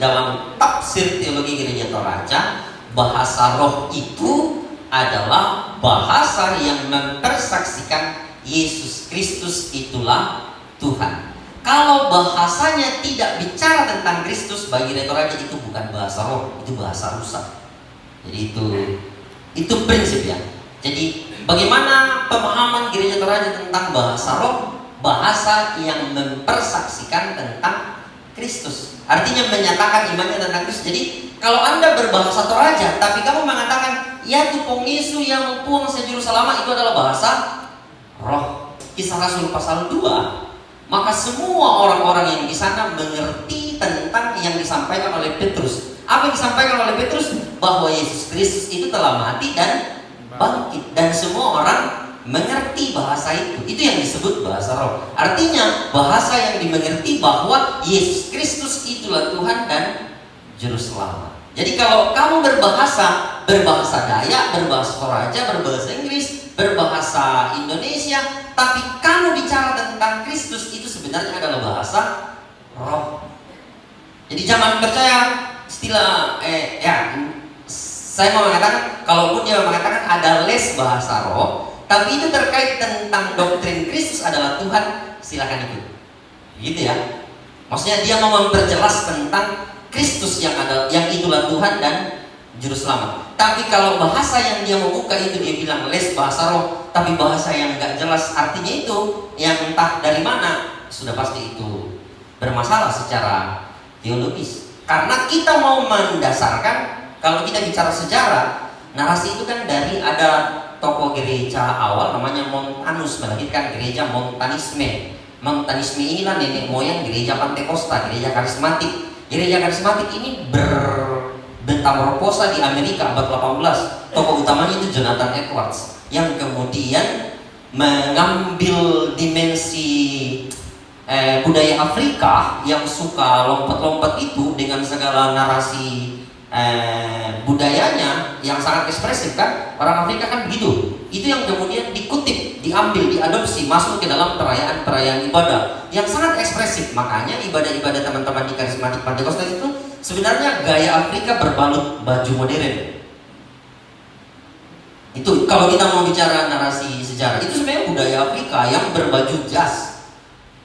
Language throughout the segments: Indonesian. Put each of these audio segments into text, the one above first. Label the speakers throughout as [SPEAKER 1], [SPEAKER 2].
[SPEAKER 1] dalam tafsir teologi Gereja Toraja, bahasa roh itu adalah bahasa yang mempersaksikan Yesus Kristus itulah Tuhan. Kalau bahasanya tidak bicara tentang Kristus, bagi Toraja itu bukan bahasa roh, itu bahasa rusak. Jadi itu prinsip ya. Jadi bagaimana pemahaman Gereja Toraja tentang bahasa roh? Bahasa yang mempersaksikan tentang Kristus, artinya menyatakan imannya tentang Kristus. Jadi kalau Anda berbahasa Toraja tapi kamu mengatakan ya tupong Yesu yang mempuang sejuru selama, itu adalah bahasa roh. Kisah Rasul pasal 2, maka semua orang-orang yang di sana mengerti tentang yang disampaikan oleh Petrus. Apa yang disampaikan oleh Petrus? Bahwa Yesus Kristus itu telah mati dan bangkit, dan semua orang mengerti bahasa itu. Itu yang disebut bahasa roh. Artinya bahasa yang dimengerti bahwa Yesus Kristus itulah Tuhan dan Juru Selamat. Jadi kalau kamu berbahasa Dayak, berbahasa Toraja, berbahasa Inggris, berbahasa Indonesia, tapi kamu bicara tentang Kristus, itu sebenarnya adalah bahasa roh. Jadi jangan percaya istilah saya mau mengatakan, kalaupun dia mengatakan ada les bahasa roh, tapi itu terkait tentang doktrin Kristus adalah Tuhan, silakan ikut. Gitu ya. Maksudnya dia mau memperjelas tentang Kristus yang itulah Tuhan dan Juru Selamat. Tapi kalau bahasa yang dia mau buka itu dia bilang les bahasa roh, tapi bahasa yang nggak jelas artinya itu, yang entah dari mana, sudah pasti itu bermasalah secara teologis. Karena kita mau mendasarkan, kalau kita bicara sejarah, narasi itu kan dari ada tokoh gereja awal namanya Montanus melahirkan gereja Montanisme. Montanisme inilah nenek moyang gereja Pantekosta, gereja karismatik. Gereja karismatik ini bermetamorfosa di Amerika abad 18. Tokoh utamanya itu Jonathan Edwards, yang kemudian mengambil dimensi budaya Afrika yang suka lompat-lompat itu dengan segala narasi budayanya yang sangat ekspresif kan. Orang Afrika kan begitu. Itu yang kemudian dikutip, diambil, diadopsi, masuk ke dalam perayaan-perayaan ibadah yang sangat ekspresif. Makanya ibadah-ibadah teman-teman di karismatik Pantekosta itu sebenarnya gaya Afrika berbalut baju modern. Itu kalau kita mau bicara narasi sejarah, itu sebenarnya budaya Afrika yang berbaju jas,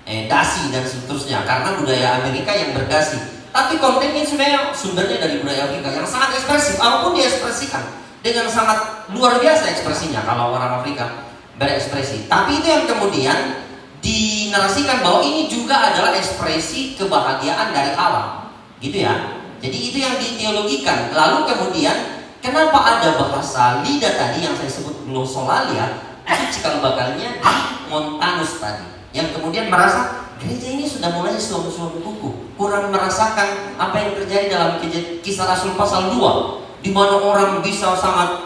[SPEAKER 1] dasi dan seterusnya, karena budaya Amerika yang berdasi. Tapi kontennya sebenarnya sumbernya dari budaya Afrika yang sangat ekspresif. Apapun dia ekspresikan dengan sangat luar biasa ekspresinya kalau orang Afrika berekspresi. Tapi itu yang kemudian dinarasikan bahwa ini juga adalah ekspresi kebahagiaan dari alam, gitu ya. Jadi itu yang diteologikan. Lalu kemudian kenapa ada bahasa lidah tadi yang saya sebut glosolalia, itu cikal bakalnya di Montanus tadi, yang kemudian merasa gereja ini sudah mulai suam-suam kuku, kurang merasakan apa yang terjadi dalam Kisah Rasul pasal 2, di mana orang bisa sangat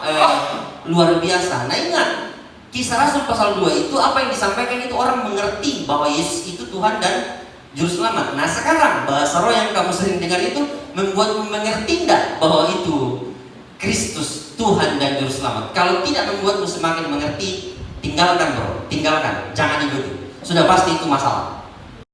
[SPEAKER 1] luar biasa. Nah ingat, Kisah Rasul pasal 2 itu apa yang disampaikan itu orang mengerti bahwa Yesus itu Tuhan dan Juru Selamat. Nah sekarang bahasa roh yang kamu sering dengar itu membuatmu mengerti enggak bahwa itu Kristus Tuhan dan Juru Selamat? Kalau tidak membuatmu semakin mengerti, tinggalkan bro, tinggalkan, jangan ikuti. Sudah pasti itu masalah.